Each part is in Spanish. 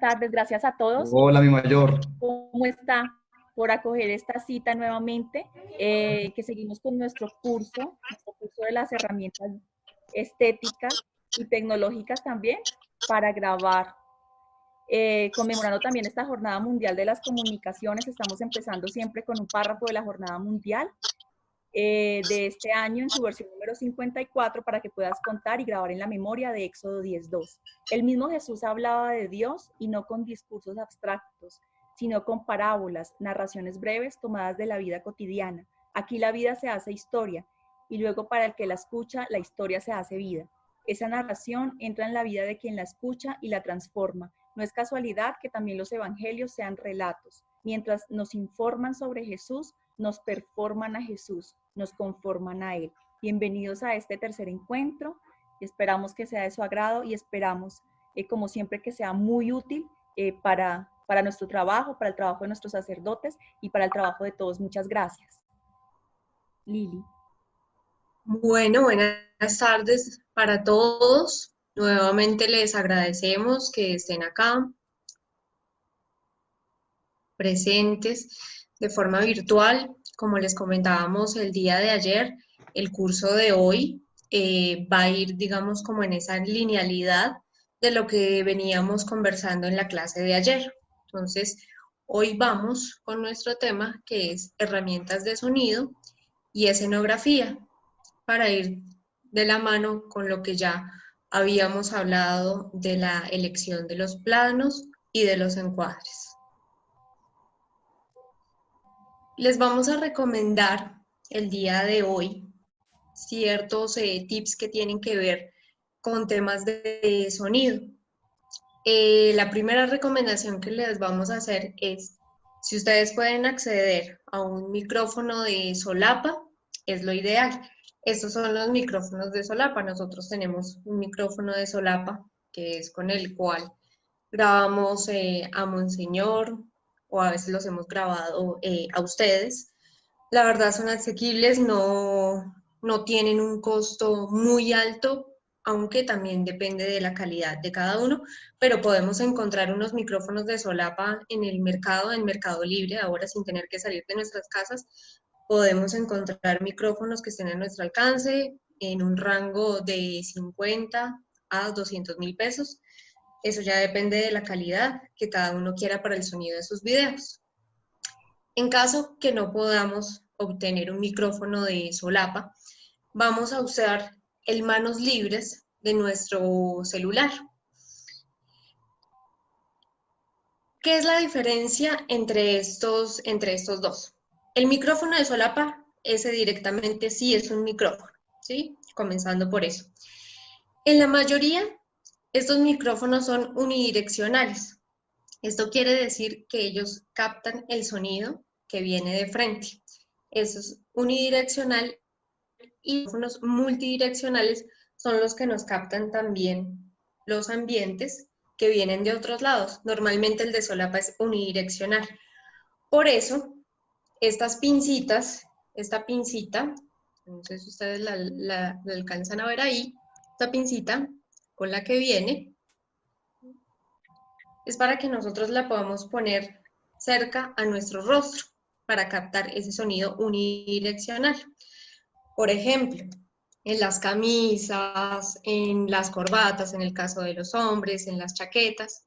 tardes, gracias a todos. Hola, mi mayor. ¿Cómo está? Por acoger esta cita nuevamente, que seguimos con nuestro curso de las herramientas estéticas y tecnológicas también para grabar. Conmemorando también esta Jornada Mundial de las Comunicaciones, estamos empezando siempre con un párrafo de la Jornada Mundial de este año en su versión número 54 para que puedas contar y grabar en la memoria de Éxodo 10:2. El mismo Jesús hablaba de Dios y no con discursos abstractos, sino con parábolas, narraciones breves tomadas de la vida cotidiana. Aquí la vida se hace historia y luego para el que la escucha, la historia se hace vida. Esa narración entra en la vida de quien la escucha y la transforma. No es casualidad que también los evangelios sean relatos. Mientras nos informan sobre Jesús, nos performan a Jesús, nos conforman a Él. Bienvenidos a este tercer encuentro. Esperamos que sea de su agrado y esperamos, como siempre, que sea muy útil para nuestro trabajo, para el trabajo de nuestros sacerdotes y para el trabajo de todos. Muchas gracias. Lili. Bueno, buenas tardes para todos. Nuevamente les agradecemos que estén acá presentes de forma virtual. Como les comentábamos el día de ayer, el curso de hoy va a ir, digamos, como en esa linealidad de lo que veníamos conversando en la clase de ayer. Entonces, hoy vamos con nuestro tema, que es herramientas de sonido y escenografía, para ir de la mano con lo que ya habíamos hablado de la elección de los planos y de los encuadres. Les vamos a recomendar el día de hoy ciertos tips que tienen que ver con temas de sonido. La primera recomendación que les vamos a hacer es, si ustedes pueden acceder a un micrófono de solapa, es lo ideal. Estos son los micrófonos de solapa. Nosotros tenemos un micrófono de solapa que es con el cual grabamos a Monseñor, o a veces los hemos grabado a ustedes. La verdad son asequibles, no tienen un costo muy alto, aunque también depende de la calidad de cada uno, pero podemos encontrar unos micrófonos de solapa en el mercado, en Mercado Libre, ahora sin tener que salir de nuestras casas. Podemos encontrar micrófonos que estén a nuestro alcance en un rango de 50 a 200.000 pesos. Eso ya depende de la calidad que cada uno quiera para el sonido de sus videos. En caso que no podamos obtener un micrófono de solapa, vamos a usar el manos libres de nuestro celular. ¿Qué es la diferencia entre estos dos? El micrófono de solapa, ese directamente sí es un micrófono, ¿sí? Comenzando por eso. En la mayoría, estos micrófonos son unidireccionales. Esto quiere decir que ellos captan el sonido que viene de frente. Eso es unidireccional, y los micrófonos multidireccionales son los que nos captan también los ambientes que vienen de otros lados. Normalmente el de solapa es unidireccional. Por eso, estas pincitas, esta pincita, no sé si ustedes la alcanzan a ver ahí, esta pincita con la que viene, es para que nosotros la podamos poner cerca a nuestro rostro para captar ese sonido unidireccional. Por ejemplo, en las camisas, en las corbatas, en el caso de los hombres, en las chaquetas.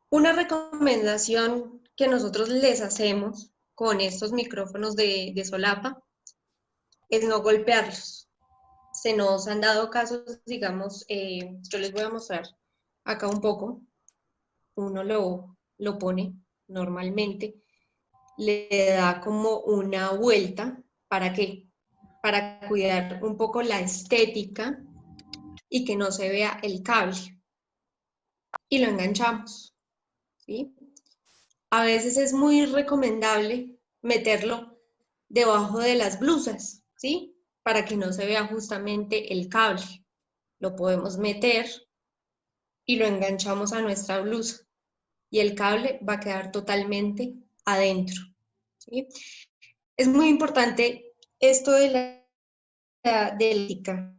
Una recomendación que nosotros les hacemos con estos micrófonos de solapa es no golpearlos. Se nos han dado casos, digamos, yo les voy a mostrar acá un poco. Uno lo pone normalmente, le da como una vuelta. ¿Para qué? Para cuidar un poco la estética y que no se vea el cable. Y lo enganchamos, ¿sí? A veces es muy recomendable meterlo debajo de las blusas, ¿sí? Para que no se vea justamente el cable. Lo podemos meter y lo enganchamos a nuestra blusa y el cable va a quedar totalmente adentro, ¿sí? Es muy importante esto de la ética.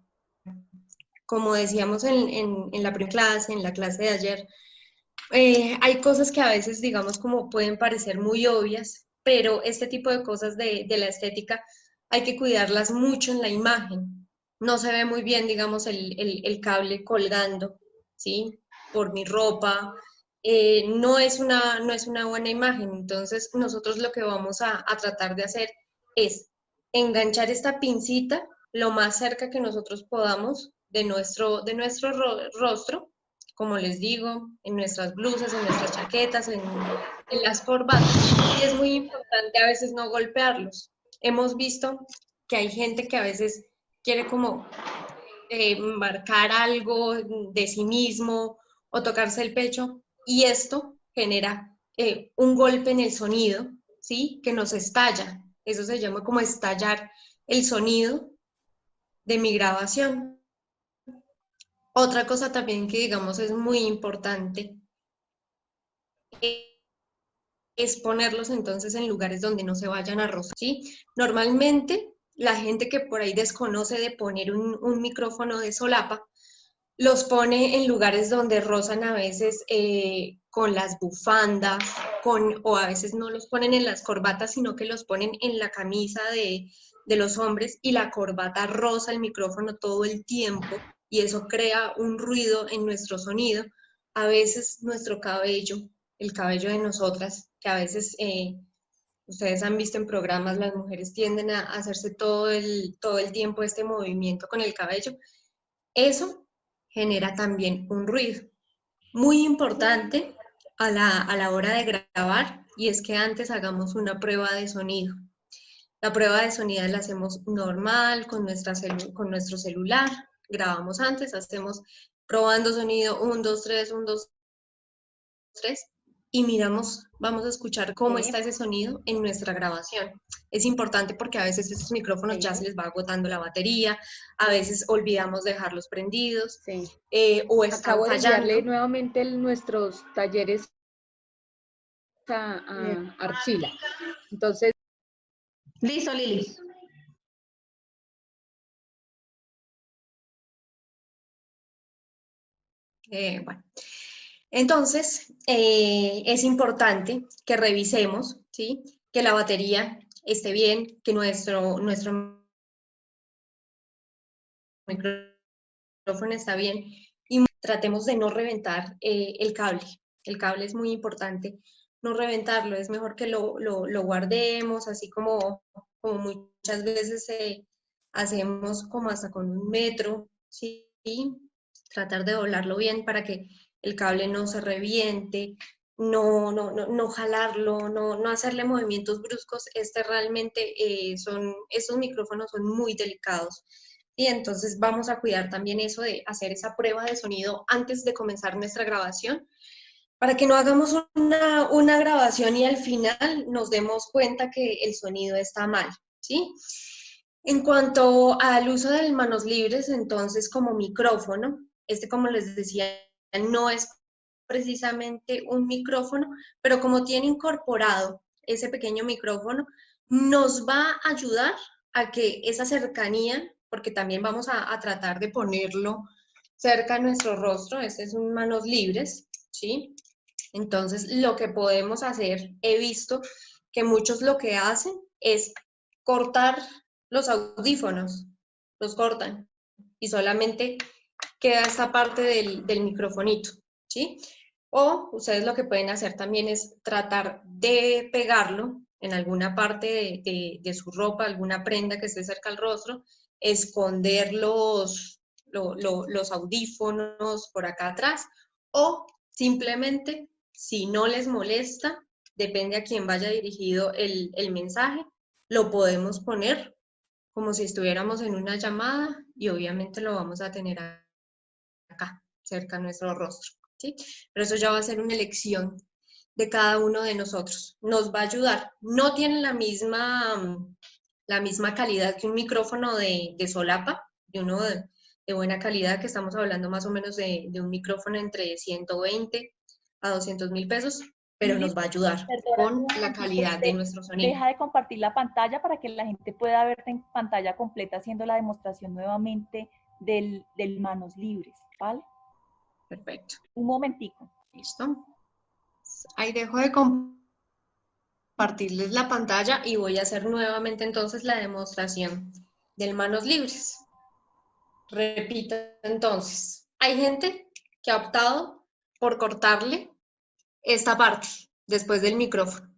Como decíamos en la primera clase, en la clase de ayer, Hay cosas que a veces, digamos, como pueden parecer muy obvias, pero este tipo de cosas de la estética hay que cuidarlas mucho en la imagen. No se ve muy bien, digamos, el cable colgando, ¿sí? Por mi ropa. No es una buena imagen. Entonces, nosotros lo que vamos a tratar de hacer es enganchar esta pincita lo más cerca que nosotros podamos de nuestro rostro, como les digo, en nuestras blusas, en nuestras chaquetas, en las corbatas. Y es muy importante a veces no golpearlos. Hemos visto que hay gente que a veces quiere como marcar algo de sí mismo o tocarse el pecho y esto genera un golpe en el sonido, ¿sí? Que nos estalla. Eso se llama como estallar el sonido de mi grabación. Otra cosa también que digamos es muy importante es ponerlos entonces en lugares donde no se vayan a rozar, ¿sí? Normalmente la gente que por ahí desconoce de poner un micrófono de solapa, los pone en lugares donde rozan a veces con las bufandas, o a veces no los ponen en las corbatas, sino que los ponen en la camisa de los hombres y la corbata roza el micrófono todo el tiempo y eso crea un ruido en nuestro sonido. A veces nuestro cabello, el cabello de nosotras, que a veces ustedes han visto en programas, las mujeres tienden a hacerse todo el tiempo este movimiento con el cabello. Eso genera también un ruido. Muy importante a la hora de grabar y es que antes hagamos una prueba de sonido. La prueba de sonido la hacemos normal con nuestro celular, grabamos antes, hacemos probando sonido 1, 2, 3, 1, 2, 3 y miramos, vamos a escuchar cómo Sí, está ese sonido en nuestra grabación. Es importante porque a veces estos micrófonos ya se sí, les va agotando la batería, a veces olvidamos dejarlos prendidos sí. o están Acabo de enviarle fallando. nuevamente nuestros talleres Eh, a Archila. Entonces, Listo, Lili. bueno. Entonces, es importante que revisemos, ¿sí? Que la batería esté bien, que nuestro micrófono está bien y tratemos de no reventar el cable. El cable es muy importante, no reventarlo, es mejor que lo guardemos, así como muchas veces hacemos como hasta con 1 metro, ¿sí? Tratar de doblarlo bien para que el cable no se reviente, no jalarlo, no hacerle movimientos bruscos. Realmente estos micrófonos son muy delicados. Y entonces vamos a cuidar también eso de hacer esa prueba de sonido antes de comenzar nuestra grabación, para que no hagamos una grabación y al final nos demos cuenta que el sonido está mal, ¿sí? En cuanto al uso de manos libres, entonces como micrófono, como les decía, no es precisamente un micrófono, pero como tiene incorporado ese pequeño micrófono, nos va a ayudar a que esa cercanía, porque también vamos a tratar de ponerlo cerca a nuestro rostro, este es un manos libres, ¿sí? Entonces, lo que podemos hacer, he visto que muchos lo que hacen es cortar los audífonos, los cortan y solamente queda esta parte del microfonito, ¿sí? O ustedes lo que pueden hacer también es tratar de pegarlo en alguna parte de su ropa, alguna prenda que esté cerca al rostro, esconder los audífonos por acá atrás o simplemente, si no les molesta, depende a quién vaya dirigido el mensaje, lo podemos poner como si estuviéramos en una llamada y obviamente lo vamos a tener acá, cerca a nuestro rostro, ¿sí? Pero eso ya va a ser una elección de cada uno de nosotros. Nos va a ayudar. No tiene la misma calidad que un micrófono de solapa, de uno de buena calidad, que estamos hablando más o menos de un micrófono entre 120 a 200.000 pesos, pero Lili, nos va a ayudar perdóname con un la momentico, calidad de nuestro sonido. deja de compartir la pantalla para que la gente pueda verte en pantalla completa haciendo la demostración nuevamente del manos libres, ¿vale? Perfecto. Un momentico. ¿Listo? Ahí dejo de compartirles la pantalla y voy a hacer nuevamente entonces la demostración del manos libres. Repito entonces, hay gente que ha optado por cortarle esta parte después del micrófono.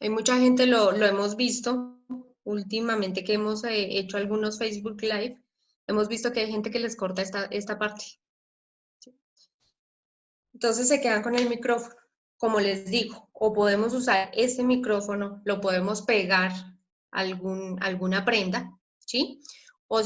Hay mucha gente, lo hemos visto últimamente que hemos hecho algunos Facebook Live, hemos visto que hay gente que les corta esta parte. Entonces se quedan con el micrófono. Como les digo, o podemos usar este micrófono, lo podemos pegar a alguna prenda, ¿sí? O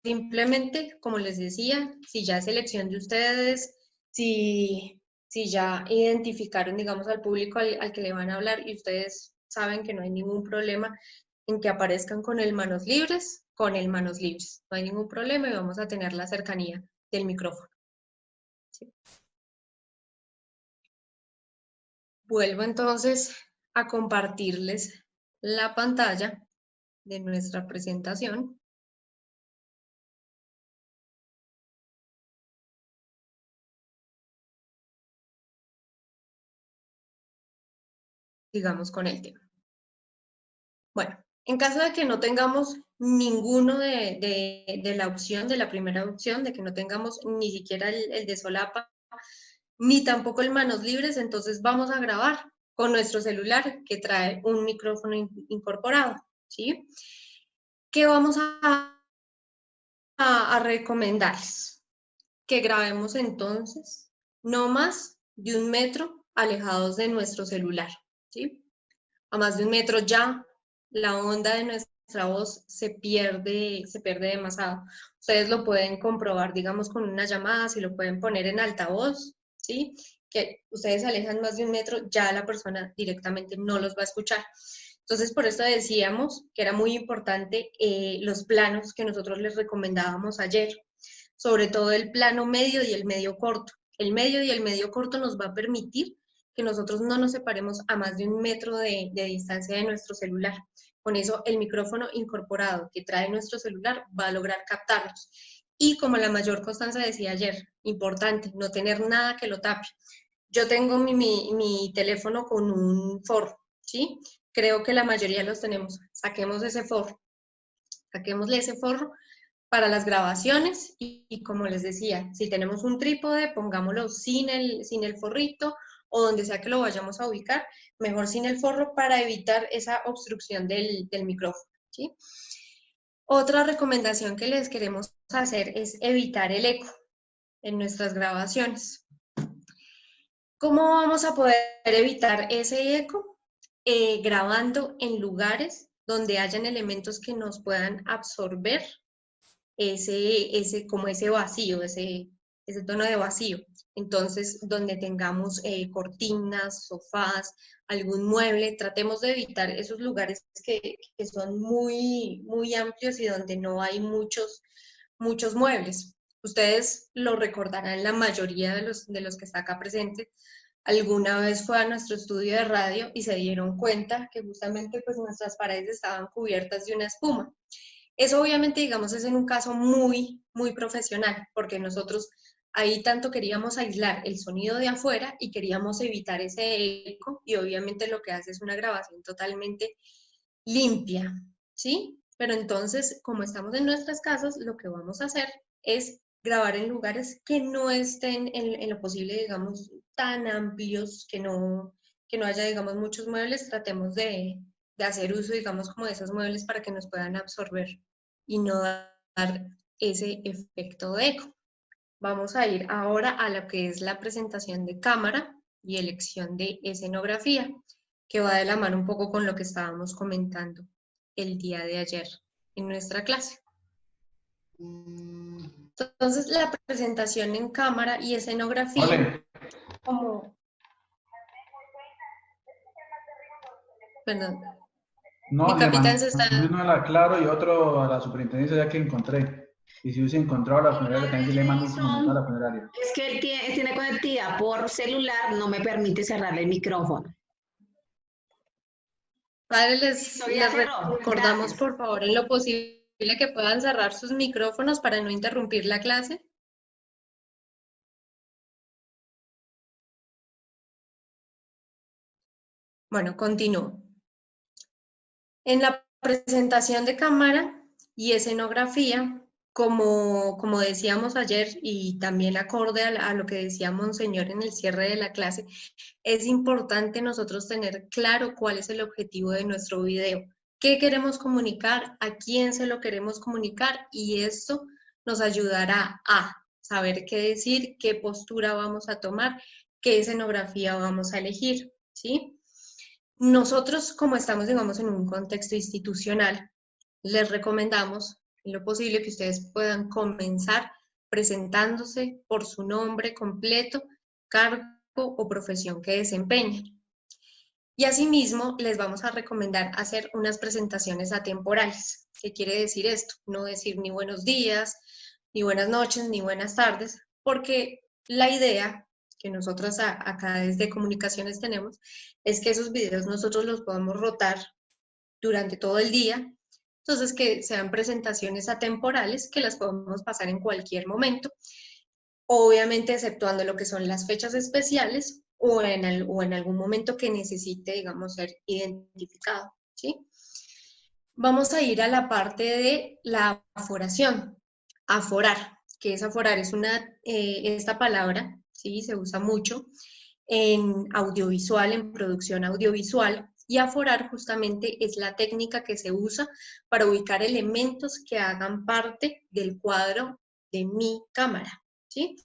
simplemente, como les decía, si ya es elección de ustedes, si ya identificaron, digamos, al público al que le van a hablar y ustedes saben que no hay ningún problema en que aparezcan con el manos libres, con el manos libres. No hay ningún problema y vamos a tener la cercanía del micrófono. ¿Sí? Vuelvo entonces a compartirles la pantalla de nuestra presentación. Sigamos con el tema. Bueno, en caso de que no tengamos ninguno de la opción, de la primera opción, de que no tengamos ni siquiera el de solapa, ni tampoco el manos libres, entonces vamos a grabar con nuestro celular que trae un micrófono incorporado, ¿sí? ¿Qué vamos a recomendarles? Que grabemos entonces no más de 1 metro alejados de nuestro celular, ¿sí? A más de 1 metro ya la onda de nuestra voz se pierde demasiado. Ustedes lo pueden comprobar, digamos, con una llamada, si lo pueden poner en altavoz, ¿sí? Que ustedes se alejan más de 1 metro, ya la persona directamente no los va a escuchar. Entonces, por eso decíamos que era muy importante los planos que nosotros les recomendábamos ayer, sobre todo el plano medio y el medio corto. El medio y el medio corto nos va a permitir que nosotros no nos separemos a más de 1 metro de distancia de nuestro celular. Con eso, el micrófono incorporado que trae nuestro celular va a lograr captarlos. Y como la mayor constancia decía ayer, importante, no tener nada que lo tape. Yo tengo mi teléfono con un forro, ¿sí? Creo que la mayoría los tenemos. Saquemos ese forro. Saquémosle ese forro para las grabaciones y como les decía, si tenemos un trípode, pongámoslo sin el forrito o donde sea que lo vayamos a ubicar, mejor sin el forro para evitar esa obstrucción del micrófono, ¿sí? Otra recomendación que les queremos hacer es evitar el eco en nuestras grabaciones. ¿Cómo vamos a poder evitar ese eco? Grabando en lugares donde hayan elementos que nos puedan absorber como ese vacío, ese tono de vacío. Entonces, donde tengamos cortinas, sofás, algún mueble, tratemos de evitar esos lugares que son muy, muy amplios y donde no hay muchos muebles. Ustedes lo recordarán, la mayoría de los que está acá presentes, alguna vez fue a nuestro estudio de radio y se dieron cuenta que justamente pues nuestras paredes estaban cubiertas de una espuma. Eso obviamente, digamos, es en un caso muy, muy profesional, porque nosotros ahí tanto queríamos aislar el sonido de afuera y queríamos evitar ese eco, y obviamente lo que hace es una grabación totalmente limpia, ¿sí? Pero entonces, como estamos en nuestras casas, lo que vamos a hacer es grabar en lugares que no estén en lo posible, digamos, tan amplios, que no haya, digamos, muchos muebles. Tratemos de hacer uso, digamos, como de esos muebles para que nos puedan absorber y no dar ese efecto de eco. Vamos a ir ahora a lo que es la presentación de cámara y elección de escenografía, que va de la mano un poco con lo que estábamos comentando el día de ayer en nuestra clase. Entonces, la presentación en cámara y escenografía, como... Perdón. No, Mi capitán se está... uno a la Claro y otro a la superintendencia ya que encontré. Y si hubiese encontrado a la funeraria, también le mando un comunicado a la funeraria. Es que él tiene conectividad por celular, no me permite cerrar el micrófono. Padre, les recordamos por favor en lo posible que puedan cerrar sus micrófonos para no interrumpir la clase. Bueno, continúo. En la presentación de cámara y escenografía, como decíamos ayer y también acorde a lo que decía Monseñor en el cierre de la clase, es importante nosotros tener claro cuál es el objetivo de nuestro video, qué queremos comunicar, a quién se lo queremos comunicar, y esto nos ayudará a saber qué decir, qué postura vamos a tomar, qué escenografía vamos a elegir, ¿sí? Nosotros, como estamos, digamos, en un contexto institucional, les recomendamos, en lo posible, que ustedes puedan comenzar presentándose por su nombre completo, cargo o profesión que desempeñen. Y asimismo, les vamos a recomendar hacer unas presentaciones atemporales. ¿Qué quiere decir esto? No decir ni buenos días, ni buenas noches, ni buenas tardes, porque la idea que nosotros acá desde Comunicaciones tenemos es que esos videos nosotros los podamos rotar durante todo el día. Entonces, que sean presentaciones atemporales que las podemos pasar en cualquier momento, obviamente exceptuando lo que son las fechas especiales o en algún momento que necesite, digamos, ser identificado, ¿sí? Vamos a ir a la parte de la aforación. Aforar, que es aforar, es esta palabra, ¿sí? Se usa mucho en audiovisual, en producción audiovisual, y aforar justamente es la técnica que se usa para ubicar elementos que hagan parte del cuadro de mi cámara, ¿sí?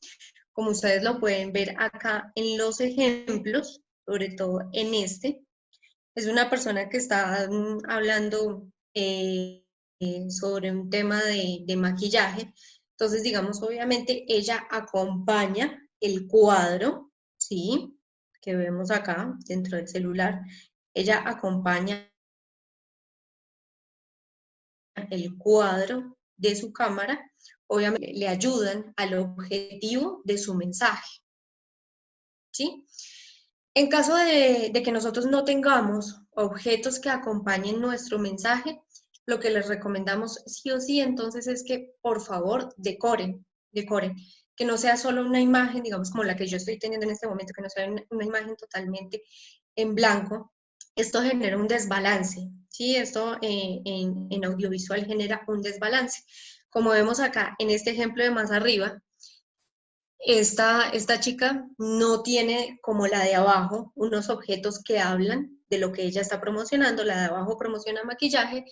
Como ustedes lo pueden ver acá en los ejemplos, sobre todo en este, es una persona que está hablando sobre un tema de maquillaje. Entonces, digamos, obviamente ella acompaña el cuadro, ¿sí? Que vemos acá dentro del celular. Ella acompaña el cuadro de su cámara, obviamente le ayudan al objetivo de su mensaje, ¿sí? En caso de que nosotros no tengamos objetos que acompañen nuestro mensaje, lo que les recomendamos sí o sí entonces es que por favor decoren, que no sea solo una imagen, digamos como la que yo estoy teniendo en este momento, que no sea una imagen totalmente en blanco. Esto genera un desbalance, ¿sí? Esto en audiovisual genera un desbalance. Como vemos acá en este ejemplo de más arriba, esta chica no tiene, como la de abajo, unos objetos que hablan de lo que ella está promocionando. La de abajo promociona maquillaje,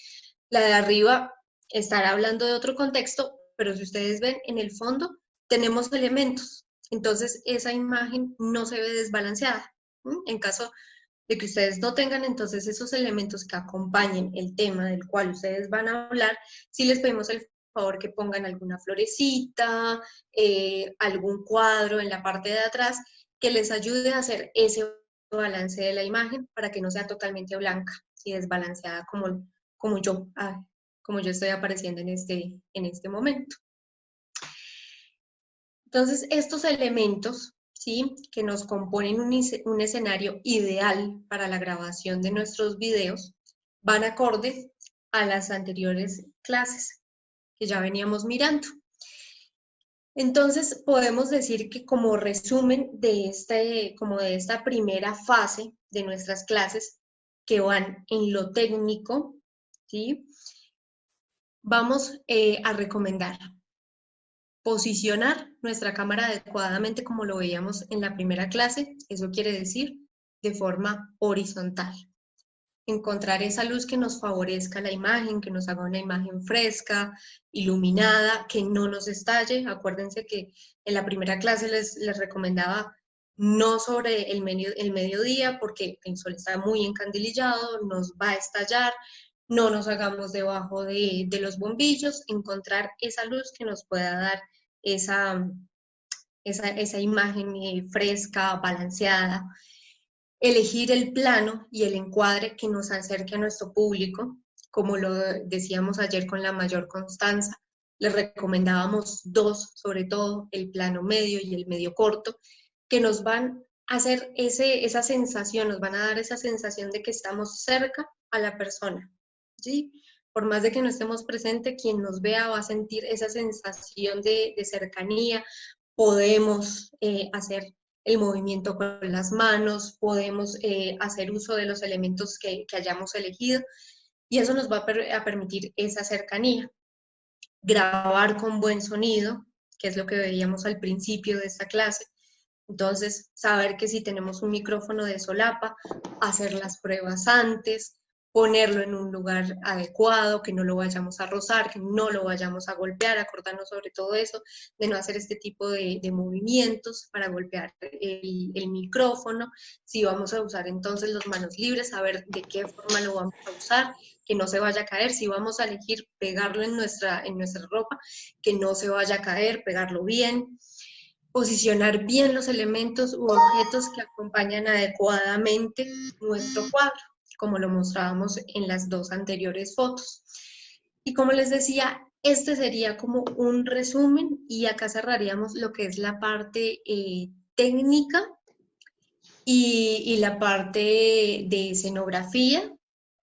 la de arriba estará hablando de otro contexto, pero si ustedes ven en el fondo tenemos elementos. Entonces esa imagen no se ve desbalanceada. En caso de que ustedes no tengan entonces esos elementos que acompañen el tema del cual ustedes van a hablar, sí les pedimos el favor que pongan alguna florecita, algún cuadro en la parte de atrás que les ayude a hacer ese balance de la imagen para que no sea totalmente blanca y desbalanceada como yo estoy apareciendo en este momento. Entonces, estos elementos, ¿sí?, que nos componen un escenario ideal para la grabación de nuestros videos, van acorde a las anteriores clases que ya veníamos mirando. Entonces, podemos decir que como resumen de esta primera fase de nuestras clases, que van en lo técnico, ¿sí?, vamos a recomendar posicionar nuestra cámara adecuadamente como lo veíamos en la primera clase. Eso quiere decir de forma horizontal. Encontrar esa luz que nos favorezca la imagen, que nos haga una imagen fresca, iluminada, que no nos estalle. Acuérdense que en la primera clase les recomendaba no sobre el mediodía, porque el sol está muy encandilado, nos va a estallar. No nos hagamos debajo de los bombillos. Encontrar esa luz que nos pueda dar esa imagen fresca, balanceada. Elegir el plano y el encuadre que nos acerque a nuestro público, como lo decíamos ayer con la mayor constancia. Les recomendábamos dos, sobre todo el plano medio y el medio corto, que nos van a hacer esa sensación, nos van a dar esa sensación de que estamos cerca a la persona, ¿sí? Por más de que no estemos presentes, quien nos vea va a sentir esa sensación de cercanía. Podemos hacer el movimiento con las manos, podemos hacer uso de los elementos que hayamos elegido y eso nos va a permitir esa cercanía. Grabar con buen sonido, que es lo que veíamos al principio de esta clase. Entonces, saber que si tenemos un micrófono de solapa, hacer las pruebas antes, ponerlo en un lugar adecuado, que no lo vayamos a rozar, que no lo vayamos a golpear, acordarnos sobre todo eso, de no hacer este tipo de movimientos para golpear el micrófono. Si vamos a usar entonces las manos libres, saber de qué forma lo vamos a usar, que no se vaya a caer. Si vamos a elegir pegarlo en nuestra ropa, que no se vaya a caer, pegarlo bien. Posicionar bien los elementos u objetos que acompañan adecuadamente nuestro cuadro, como lo mostrábamos en las dos anteriores fotos. Y como les decía, este sería como un resumen y acá cerraríamos lo que es la parte técnica y la parte de escenografía.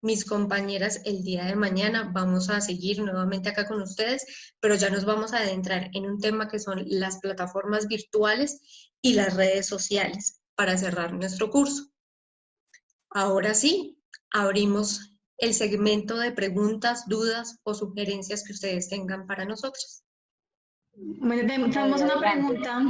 Mis compañeras, el día de mañana vamos a seguir nuevamente acá con ustedes, pero ya nos vamos a adentrar en un tema que son las plataformas virtuales y las redes sociales para cerrar nuestro curso. Ahora sí, abrimos el segmento de preguntas, dudas o sugerencias que ustedes tengan para nosotros. Bueno, tenemos una pregunta.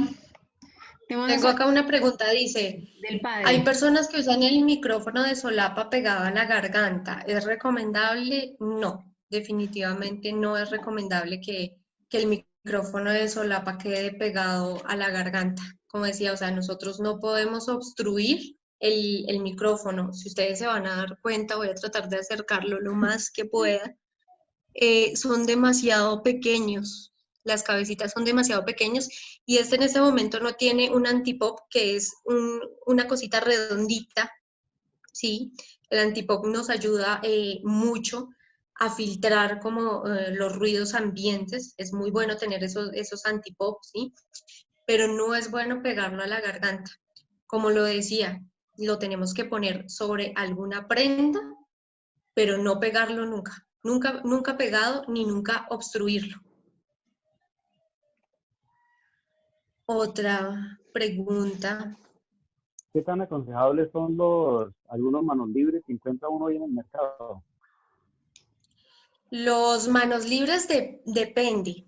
Tengo acá una pregunta, dice, del padre. hay personas que usan el micrófono de solapa pegado a la garganta. ¿Es recomendable? No, definitivamente no es recomendable que el micrófono de solapa quede pegado a la garganta. Como decía, o sea, nosotros no podemos obstruir el micrófono. Si ustedes se van a dar cuenta, voy a tratar de acercarlo lo más que pueda. Son demasiado pequeños. Las cabecitas son demasiado pequeños y este en este momento no tiene un antipop, que es una cosita redondita, ¿sí? El antipop nos ayuda mucho a filtrar como los ruidos ambientes. Es muy bueno tener esos antipop, ¿sí? Pero no es bueno pegarlo a la garganta. Como lo decía, lo tenemos que poner sobre alguna prenda, pero no pegarlo nunca. Nunca, nunca pegado ni nunca obstruirlo. Otra pregunta. ¿Qué tan aconsejables son algunos manos libres que encuentra uno hoy en el mercado? Los manos libres depende.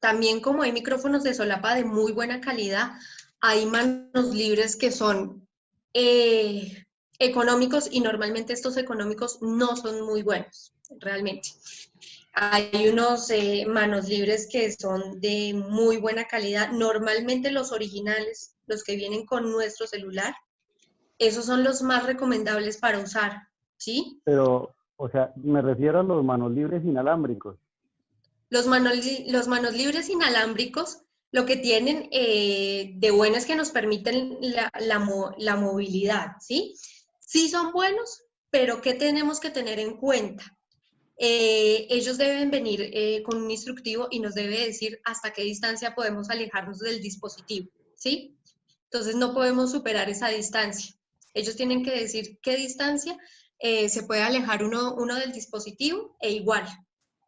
También como hay micrófonos de solapa de muy buena calidad, hay manos libres que son económicos y normalmente estos económicos no son muy buenos, realmente. Hay unos manos libres que son de muy buena calidad, normalmente los originales, los que vienen con nuestro celular, esos son los más recomendables para usar, ¿sí? Pero, o sea, me refiero a los manos libres inalámbricos. Los manos libres inalámbricos lo que tienen de bueno es que nos permiten la movilidad, ¿sí? Sí son buenos, pero ¿qué tenemos que tener en cuenta? Ellos deben venir con un instructivo y nos debe decir hasta qué distancia podemos alejarnos del dispositivo, ¿sí? Entonces no podemos superar esa distancia. Ellos tienen que decir qué distancia se puede alejar uno del dispositivo e igual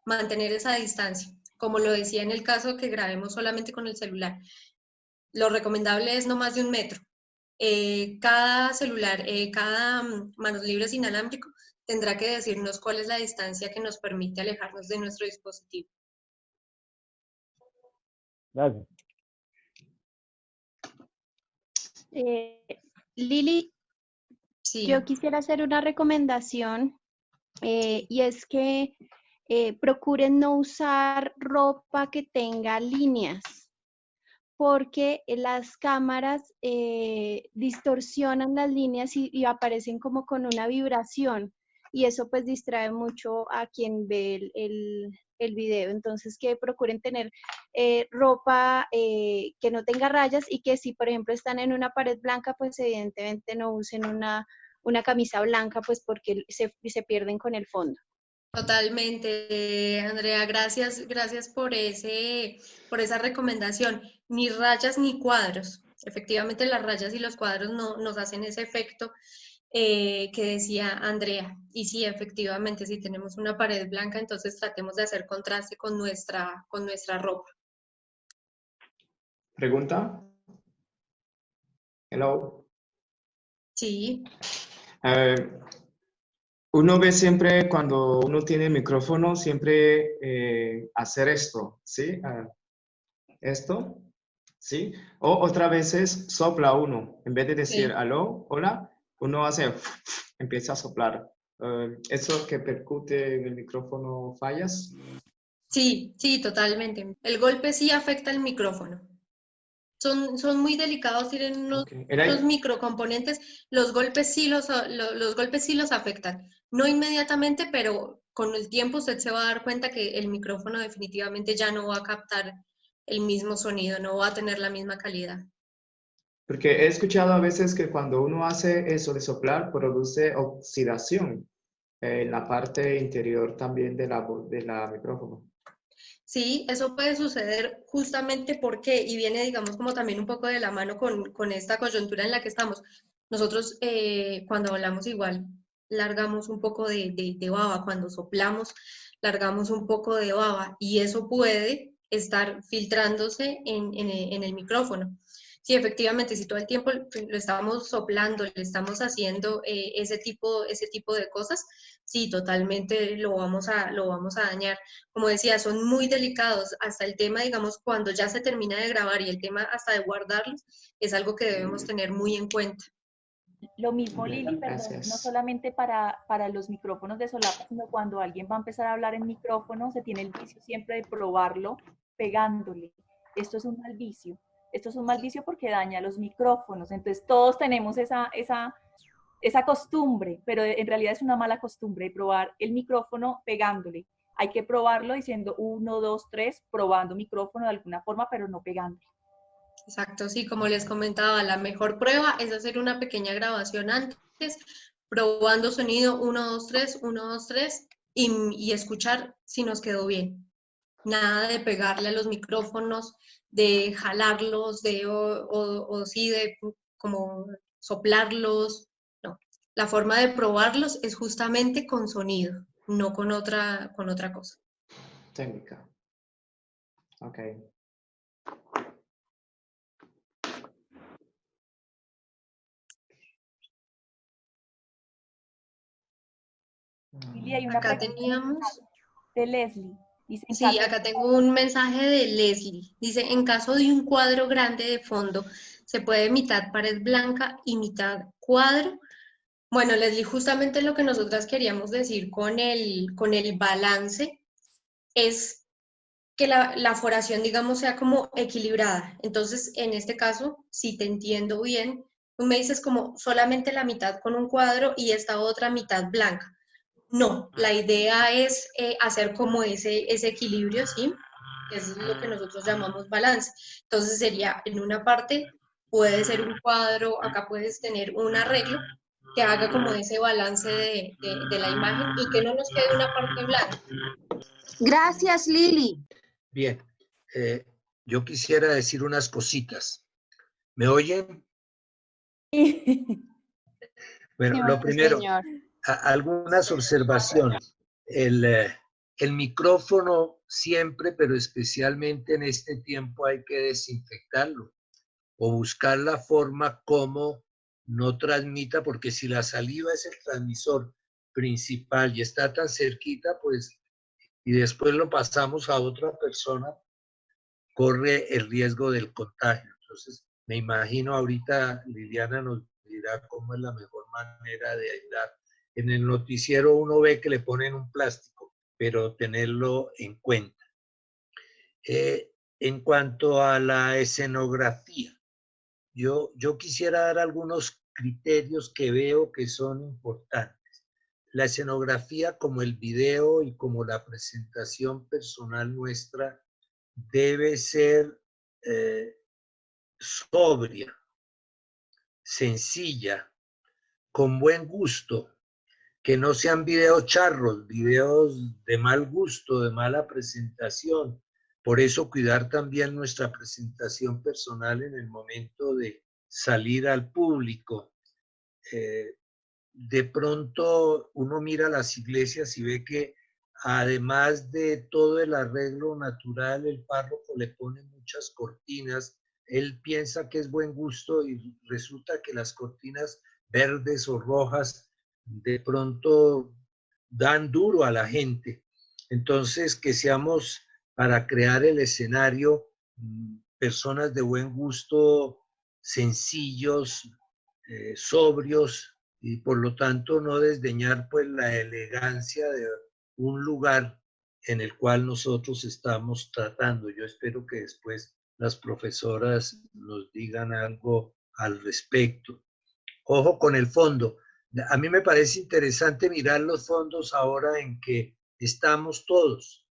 mantener esa distancia. Como lo decía en el caso que grabemos solamente con el celular, lo recomendable es no más de 1 metro. Cada celular, cada manos libres inalámbrico tendrá que decirnos cuál es la distancia que nos permite alejarnos de nuestro dispositivo. Gracias. Lili, Sí. yo quisiera hacer una recomendación y es que procuren no usar ropa que tenga líneas, porque las cámaras distorsionan las líneas y aparecen como con una vibración y eso pues distrae mucho a quien ve el video. Entonces que procuren tener ropa que no tenga rayas y que si por ejemplo están en una pared blanca pues evidentemente no usen una camisa blanca pues porque se pierden con el fondo. Totalmente, Andrea, gracias por esa recomendación. Ni rayas ni cuadros. Efectivamente, las rayas y los cuadros no nos hacen ese efecto que decía Andrea. Y sí, efectivamente, si tenemos una pared blanca, entonces tratemos de hacer contraste con nuestra ropa. ¿Pregunta? Hello. Sí, Uno ve siempre cuando uno tiene micrófono, siempre hacer esto, ¿sí? Esto, ¿sí? O otras veces sopla uno. En vez de decir sí. aló, hola, uno hace, empieza a soplar. ¿Eso que percute en el micrófono fallas? Sí, sí, totalmente. El golpe sí afecta el micrófono. Son muy delicados, tienen Ok. unos microcomponentes. Los golpes los golpes sí los afectan. No inmediatamente, pero con el tiempo usted se va a dar cuenta que el micrófono definitivamente ya no va a captar el mismo sonido, no va a tener la misma calidad. Porque he escuchado a veces que cuando uno hace eso de soplar, produce oxidación en la parte interior también de la micrófono. Sí, eso puede suceder justamente porque, y viene, digamos, como también un poco de la mano con esta coyuntura en la que estamos. Nosotros, cuando hablamos igual, largamos un poco de baba, cuando soplamos, largamos un poco de baba, y eso puede estar filtrándose en el micrófono. Sí, efectivamente, si todo el tiempo lo estamos soplando, le estamos haciendo ese tipo de cosas, sí, totalmente lo vamos a dañar. Como decía, son muy delicados. Hasta el tema, digamos, cuando ya se termina de grabar y el tema hasta de guardarlos, es algo que debemos tener muy en cuenta. Lo mismo, Bien, Lili, perdón, no gracias. solamente para los micrófonos de solapa, sino cuando alguien va a empezar a hablar en micrófono, se tiene el vicio siempre de probarlo pegándole. Esto es un mal vicio. Esto es un mal vicio porque daña los micrófonos. Entonces, todos tenemos esa costumbre, pero en realidad es una mala costumbre de probar el micrófono pegándole. Hay que probarlo diciendo 1, 2, 3, probando micrófono de alguna forma, pero no pegándole. Exacto, sí, como les comentaba, la mejor prueba es hacer una pequeña grabación antes, probando sonido 1, 2, 3, 1, 2, 3, y escuchar si nos quedó bien. Nada de pegarle a los micrófonos, de jalarlos, o sí, de como soplarlos. No, la forma de probarlos es justamente con sonido, no con otra cosa. Técnica. Ok. Lili, hay una Acá pregunta en el teníamos, chat de Leslie. Dice, en sí, caso de acá tengo un mensaje de Leslie. Dice, en caso de un cuadro grande de fondo, ¿se puede mitad pared blanca y mitad cuadro? Bueno, Leslie, justamente lo que nosotras queríamos decir con el balance es que la foración, digamos, sea como equilibrada. Entonces, en este caso, si te entiendo bien, tú me dices como solamente la mitad con un cuadro y esta otra mitad blanca. No, la idea es hacer como ese equilibrio, ¿sí? Que es lo que nosotros llamamos balance. Entonces sería en una parte, puede ser un cuadro, acá puedes tener un arreglo que haga como ese balance de la imagen y que no nos quede una parte blanca. Gracias, Lili. Bien, eh, yo quisiera decir unas cositas. ¿Me oyen? Bueno, lo primero, Señor. algunas observaciones. El micrófono siempre, pero especialmente en este tiempo, hay que desinfectarlo o buscar la forma como no transmita, porque si la saliva es el transmisor principal y está tan cerquita, pues, y después lo pasamos a otra persona, corre el riesgo del contagio. Entonces, me imagino ahorita Liliana nos dirá cómo es la mejor manera de ayudar. En el noticiero uno ve que le ponen un plástico, pero tenerlo en cuenta. En cuanto a la escenografía, yo quisiera dar algunos criterios que veo que son importantes. La escenografía, como el video y como la presentación personal nuestra, debe ser sobria, sencilla, con buen gusto, que no sean videos charros, videos de mal gusto, de mala presentación. Por eso cuidar también nuestra presentación personal en el momento de salir al público. De pronto uno mira las iglesias y ve que además de todo el arreglo natural, el párroco le pone muchas cortinas él piensa que es buen gusto y resulta que las cortinas verdes o rojas de pronto dan duro a la gente. Entonces, que seamos para crear el escenario personas de buen gusto, sencillos, sobrios, y por lo tanto no desdeñar pues la elegancia de un lugar en el cual nosotros estamos tratando. Yo espero que después las profesoras nos digan algo al respecto. Ojo con el fondo. A mí me parece interesante mirar los fondos ahora en que estamos todos.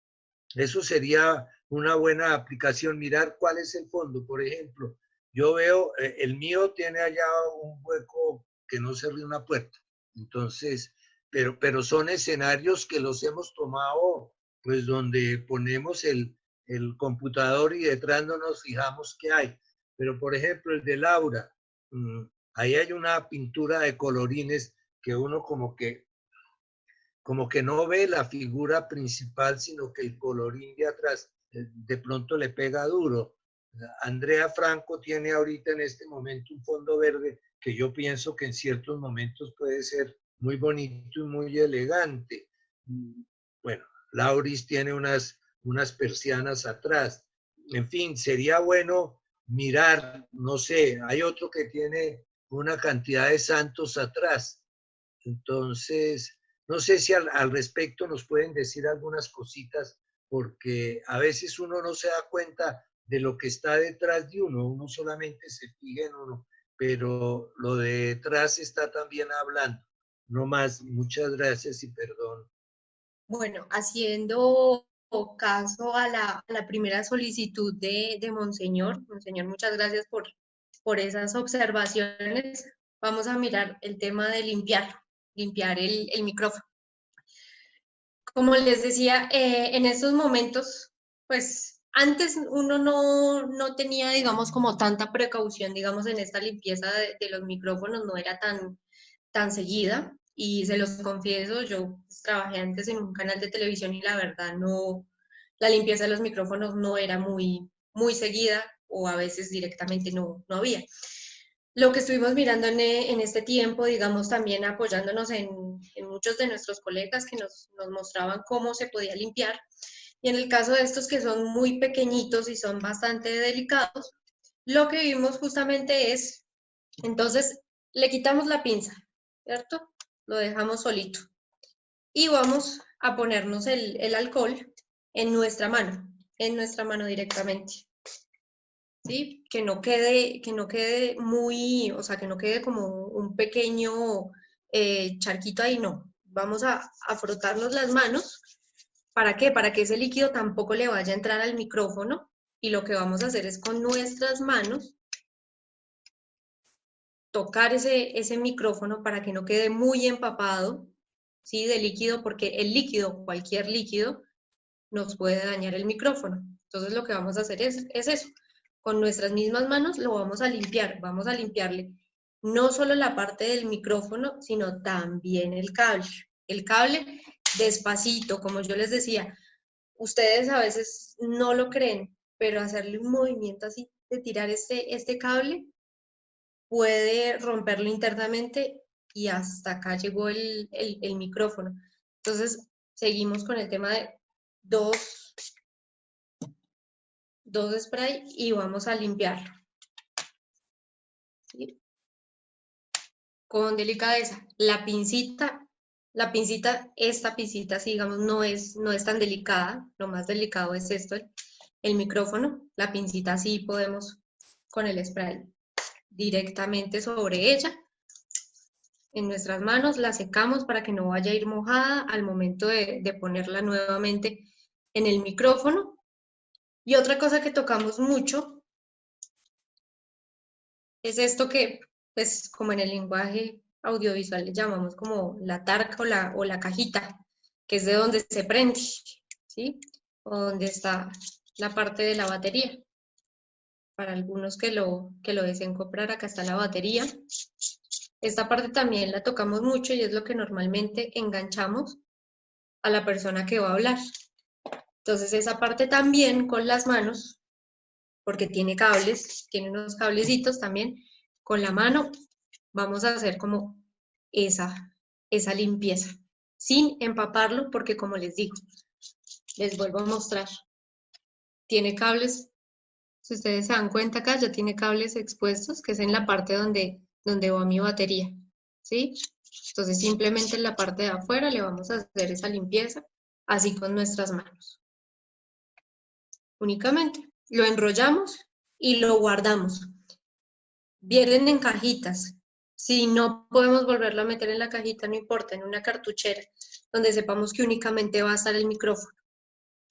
Eso sería una buena aplicación, mirar cuál es el fondo. Por ejemplo, yo veo, el mío tiene allá un hueco que no cerré una puerta. Entonces, pero son escenarios que los hemos tomado, pues donde ponemos el computador y detrás no nos fijamos qué hay. Pero, por ejemplo, el de Laura, ahí hay una pintura de colorines que uno como que no ve la figura principal, sino que el colorín de atrás de pronto le pega duro. Andrea Franco tiene ahorita en este momento un fondo verde que yo pienso que en ciertos momentos puede ser muy bonito y muy elegante. Bueno, Lauris tiene unas persianas atrás. En fin, sería bueno mirar, no sé, hay otro que tiene una cantidad de santos atrás. Entonces, no sé si al respecto nos pueden decir algunas cositas, porque a veces uno no se da cuenta de lo que está detrás de uno solamente se fija en uno, pero lo de detrás está también hablando. No más, muchas gracias y perdón. Bueno, haciendo caso a la primera solicitud de Monseñor, Monseñor, muchas gracias por esas observaciones. Vamos a mirar el tema de limpiar el micrófono. Como les decía, en estos momentos, pues antes uno no tenía, digamos, como tanta precaución, digamos, en esta limpieza de los micrófonos, no era tan seguida. Y se los confieso, yo pues, trabajé antes en un canal de televisión y la verdad la limpieza de los micrófonos no era muy seguida o a veces directamente no había. Lo que estuvimos mirando en este tiempo, digamos, también apoyándonos en muchos de nuestros colegas que nos mostraban cómo se podía limpiar. Y en el caso de estos que son muy pequeñitos y son bastante delicados, lo que vimos justamente es, entonces, le quitamos la pinza, ¿cierto? Lo dejamos solito. Y vamos a ponernos el alcohol en nuestra mano directamente. ¿Sí? Que no quede muy, o sea, que no quede como un pequeño charquito ahí, no. Vamos a frotarnos las manos. ¿Para qué? Para que ese líquido tampoco le vaya a entrar al micrófono. Y lo que vamos a hacer es con nuestras manos tocar ese micrófono para que no quede muy empapado, ¿sí? De líquido, porque el líquido, cualquier líquido, nos puede dañar el micrófono. Entonces lo que vamos a hacer es eso. Con nuestras mismas manos lo vamos a limpiar. Vamos a limpiarle no solo la parte del micrófono, sino también el cable. El cable despacito, como yo les decía. Ustedes a veces no lo creen, pero hacerle un movimiento así de tirar este cable puede romperlo internamente y hasta acá llegó el micrófono. Entonces, seguimos con el tema de dos spray y vamos a limpiarlo. ¿Sí? Con delicadeza. Esta pincita, sí, digamos, no es tan delicada. Lo más delicado es esto, el micrófono. La pincita sí podemos con el spray directamente sobre ella. En nuestras manos la secamos para que no vaya a ir mojada al momento de ponerla nuevamente en el micrófono. Y otra cosa que tocamos mucho es esto que, pues, como en el lenguaje audiovisual le llamamos como la tarca o la cajita, que es de donde se prende, ¿sí? O donde está la parte de la batería. Para algunos que lo deseen comprar, acá está la batería. Esta parte también la tocamos mucho y es lo que normalmente enganchamos a la persona que va a hablar. Entonces esa parte también con las manos porque tiene cables, tiene unos cablecitos también. Con la mano vamos a hacer como esa limpieza, sin empaparlo, porque como les digo, les vuelvo a mostrar, tiene cables, si ustedes se dan cuenta acá, ya tiene cables expuestos, que es en la parte donde va mi batería, ¿sí? Entonces simplemente en la parte de afuera le vamos a hacer esa limpieza, así con nuestras manos. Únicamente lo enrollamos y lo guardamos. Vienen en cajitas. Si no podemos volverlo a meter en la cajita, no importa, en una cartuchera, donde sepamos que únicamente va a estar el micrófono.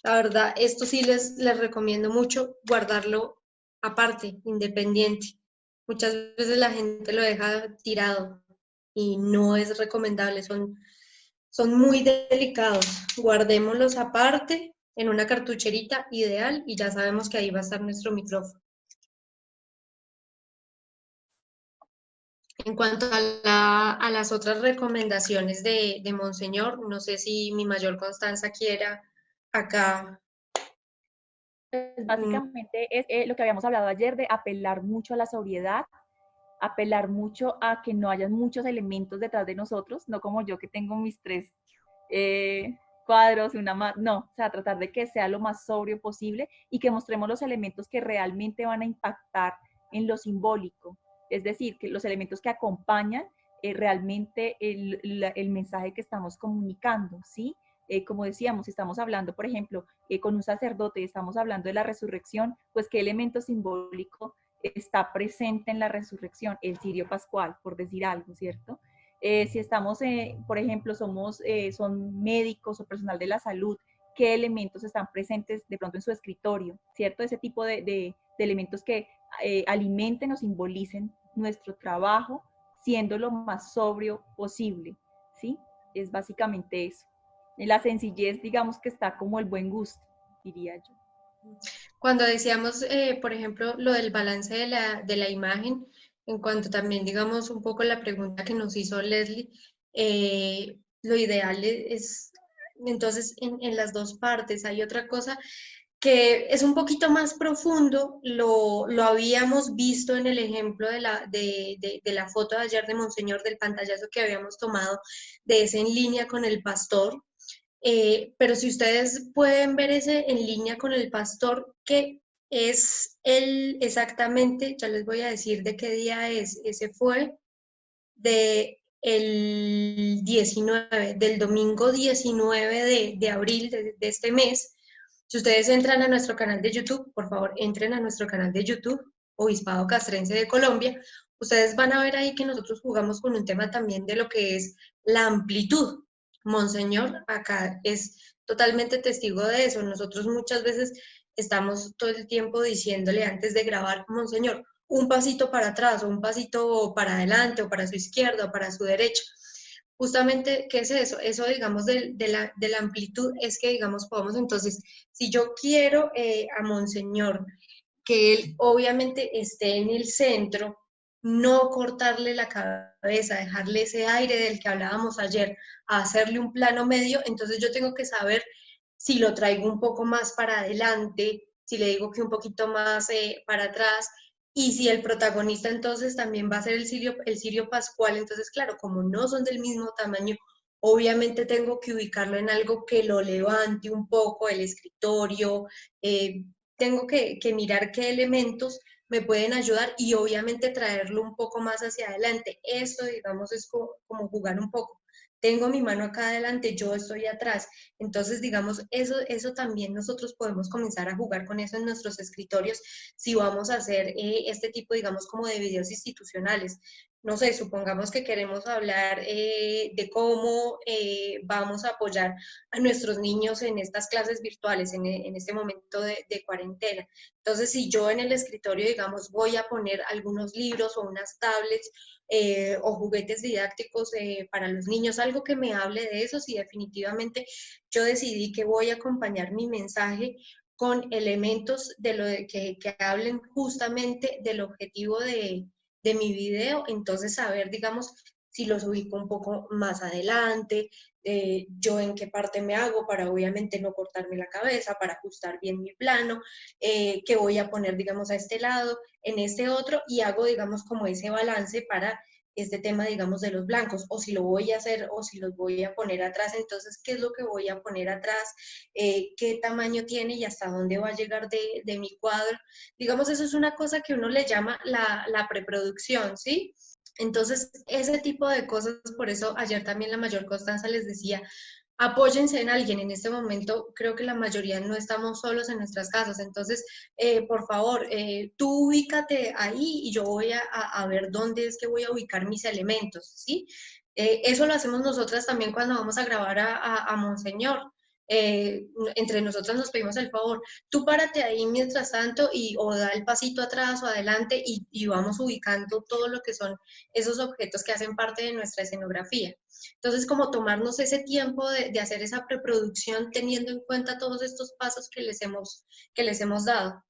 La verdad, esto sí les recomiendo mucho, guardarlo aparte, independiente. Muchas veces la gente lo deja tirado y no es recomendable, son muy delicados. Guardémoslos aparte, en una cartucherita ideal, y ya sabemos que ahí va a estar nuestro micrófono. En cuanto a las otras recomendaciones de Monseñor, no sé si mi mayor Constanza quiera acá. Pues básicamente es lo que habíamos hablado ayer, de apelar mucho a la sobriedad, apelar mucho a que no hayan muchos elementos detrás de nosotros, no como yo que tengo mis 3 cuadros, no, o sea, tratar de que sea lo más sobrio posible y que mostremos los elementos que realmente van a impactar en lo simbólico, es decir, que los elementos que acompañan realmente el mensaje que estamos comunicando, ¿sí? Como decíamos, estamos hablando, por ejemplo, con un sacerdote, estamos hablando de la resurrección, pues qué elemento simbólico está presente en la resurrección, el cirio pascual, por decir algo, ¿cierto? Si estamos, por ejemplo, son médicos o personal de la salud, qué elementos están presentes de pronto en su escritorio, ¿cierto? Ese tipo de elementos que alimenten o simbolicen nuestro trabajo, siendo lo más sobrio posible, ¿sí? Es básicamente eso. En la sencillez, digamos que está como el buen gusto, diría yo. Cuando decíamos, por ejemplo, lo del balance de la imagen, en cuanto también, digamos, un poco la pregunta que nos hizo Leslie, lo ideal es, entonces, en las dos partes. Hay otra cosa que es un poquito más profundo, lo habíamos visto en el ejemplo de la foto de ayer de Monseñor, del pantallazo que habíamos tomado de ese en línea con el pastor. Pero si ustedes pueden ver ese en línea con el pastor, que es exactamente, ya les voy a decir de qué día es, ese fue del 19, del domingo 19 de abril de este mes. Si ustedes entran a nuestro canal de YouTube, por favor, entren a nuestro canal de YouTube, Obispado Castrense de Colombia, ustedes van a ver ahí que nosotros jugamos con un tema también de lo que es la amplitud. Monseñor acá es totalmente testigo de eso. Nosotros muchas veces estamos todo el tiempo diciéndole antes de grabar, Monseñor, un pasito para atrás o un pasito para adelante o para su izquierda o para su derecha. Justamente, ¿qué es eso? Eso, digamos, de la amplitud es que, digamos, podamos entonces, si yo quiero a Monseñor que él obviamente esté en el centro, no cortarle la cabeza, dejarle ese aire del que hablábamos ayer, a hacerle un plano medio, entonces yo tengo que saber si lo traigo un poco más para adelante, si le digo que un poquito más para atrás, y si el protagonista entonces también va a ser el cirio pascual, entonces claro, como no son del mismo tamaño, obviamente tengo que ubicarlo en algo que lo levante un poco, el escritorio, tengo que mirar qué elementos me pueden ayudar y obviamente traerlo un poco más hacia adelante. Esto, digamos, es como jugar un poco. Tengo mi mano acá adelante, yo estoy atrás. Entonces, digamos, eso también nosotros podemos comenzar a jugar con eso en nuestros escritorios si vamos a hacer este tipo, digamos, como de videos institucionales. No sé, supongamos que queremos hablar de cómo vamos a apoyar a nuestros niños en estas clases virtuales, en este momento de cuarentena. Entonces, si yo en el escritorio, digamos, voy a poner algunos libros o unas tablets o juguetes didácticos para los niños, algo que me hable de eso, si definitivamente yo decidí que voy a acompañar mi mensaje con elementos de lo que hablen justamente del objetivo de mi video, entonces saber, digamos, si los ubico un poco más adelante, yo en qué parte me hago para obviamente no cortarme la cabeza, para ajustar bien mi plano, qué voy a poner, digamos, a este lado, en este otro, y hago, digamos, como ese balance para este tema, digamos, de los blancos, o si lo voy a hacer o si los voy a poner atrás, entonces, ¿qué es lo que voy a poner atrás? ¿Qué tamaño tiene y hasta dónde va a llegar de mi cuadro? Digamos, eso es una cosa que uno le llama la preproducción, ¿sí? Entonces, ese tipo de cosas, por eso ayer también la mayor Constanza les decía, apóyense en alguien. En este momento creo que la mayoría no estamos solos en nuestras casas, entonces, por favor, tú ubícate ahí y yo voy a ver dónde es que voy a ubicar mis elementos, ¿sí? Eso lo hacemos nosotras también cuando vamos a grabar a Monseñor. Entre nosotras nos pedimos el favor, tú párate ahí mientras tanto y o da el pasito atrás o adelante y vamos ubicando todo lo que son esos objetos que hacen parte de nuestra escenografía. Entonces, como tomarnos ese tiempo de hacer esa preproducción teniendo en cuenta todos estos pasos que les hemos dado.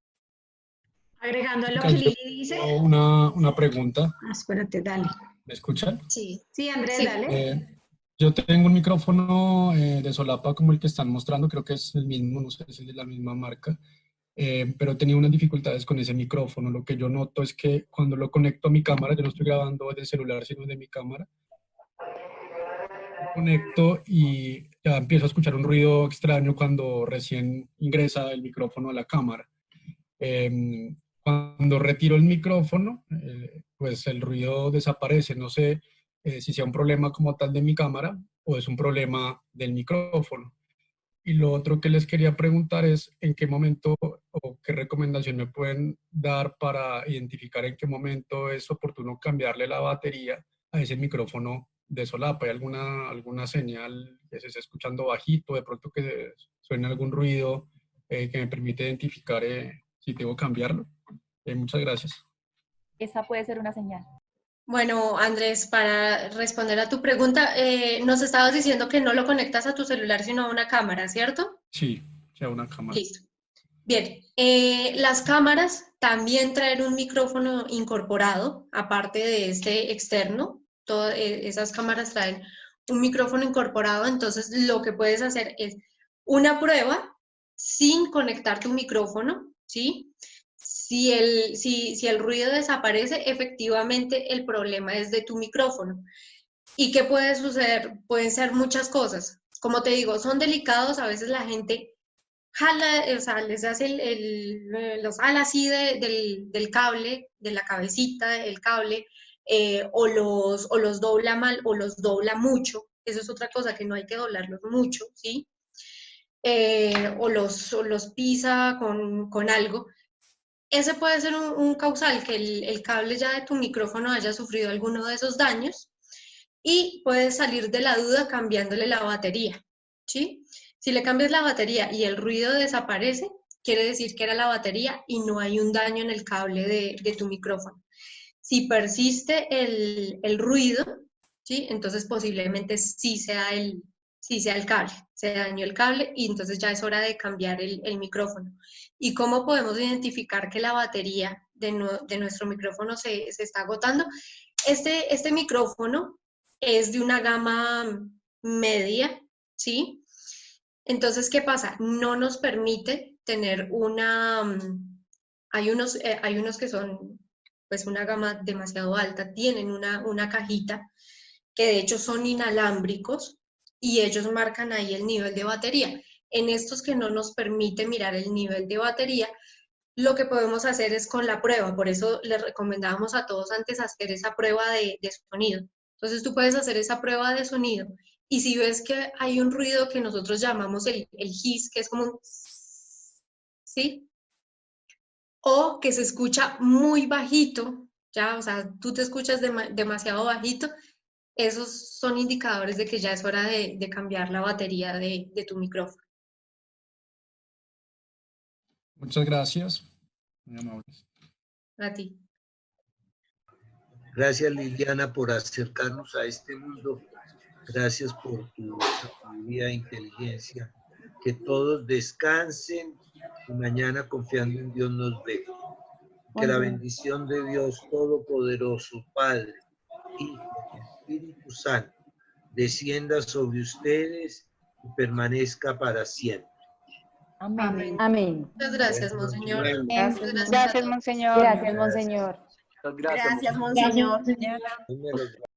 Agregando a lo que Lili dice. Una pregunta. Espérate, dale. ¿Me escuchan? Sí. Sí, Andrés, Sí. dale. Yo tengo un micrófono de solapa como el que están mostrando, creo que es el mismo, no sé si es de la misma marca, pero he tenido unas dificultades con ese micrófono. Lo que yo noto es que cuando lo conecto a mi cámara, yo no estoy grabando desde el celular, sino de mi cámara, lo conecto y ya empiezo a escuchar un ruido extraño cuando recién ingresa el micrófono a la cámara. Cuando retiro el micrófono, pues el ruido desaparece. No sé si sea un problema como tal de mi cámara o es un problema del micrófono. Y lo otro que les quería preguntar es en qué momento o qué recomendación me pueden dar para identificar en qué momento es oportuno cambiarle la batería a ese micrófono de solapa. ¿Hay alguna señal que se esté escuchando bajito, de pronto que suene algún ruido que me permite identificar si tengo que cambiarlo? Muchas gracias. Esa puede ser una señal. Bueno, Andrés, para responder a tu pregunta, nos estabas diciendo que no lo conectas a tu celular, sino a una cámara, ¿cierto? Sí, a una cámara. Listo. Bien, las cámaras también traen un micrófono incorporado, aparte de este externo. Todas esas cámaras traen un micrófono incorporado, entonces lo que puedes hacer es una prueba sin conectar tu micrófono, ¿sí? Si el ruido desaparece, efectivamente el problema es de tu micrófono. ¿Y qué puede suceder? Pueden ser muchas cosas. Como te digo, son delicados, a veces la gente jala, o sea, les hace los jala así del cable, de la cabecita del cable, o los dobla mal o los dobla mucho. Eso es otra cosa, que no hay que doblarlos mucho, ¿sí? O los pisa con algo. Ese puede ser un causal, que el cable ya de tu micrófono haya sufrido alguno de esos daños, y puedes salir de la duda cambiándole la batería, ¿sí? Si le cambias la batería y el ruido desaparece, quiere decir que era la batería y no hay un daño en el cable de tu micrófono. Si persiste el ruido, ¿sí? Entonces posiblemente sí sea el cable, se dañó el cable y entonces ya es hora de cambiar el micrófono. ¿Y cómo podemos identificar que la batería de nuestro micrófono se está agotando? Este micrófono es de una gama media, ¿sí? Entonces, ¿qué pasa? No nos permite tener hay unos que son pues una gama demasiado alta, tienen una cajita que de hecho son inalámbricos y ellos marcan ahí el nivel de batería. En estos que no nos permite mirar el nivel de batería, lo que podemos hacer es con la prueba, por eso les recomendábamos a todos antes hacer esa prueba de sonido. Entonces tú puedes hacer esa prueba de sonido y si ves que hay un ruido que nosotros llamamos el hiss, que es como un ¿sí? O que se escucha muy bajito, ya, o sea, tú te escuchas demasiado bajito, esos son indicadores de que ya es hora de cambiar la batería de tu micrófono. Muchas gracias. Muy amables. A ti. Gracias, Liliana, por acercarnos a este mundo. Gracias por tu sabiduría e inteligencia. Que todos descansen y mañana confiando en Dios nos ve. Que la bendición de Dios Todopoderoso, Padre, Hijo, Espíritu Santo descienda sobre ustedes y permanezca para siempre. Amén. Amén. Muchas gracias, Monseñor. Gracias, Gracias, Monseñor. Gracias, Monseñor. Gracias, Monseñor. Número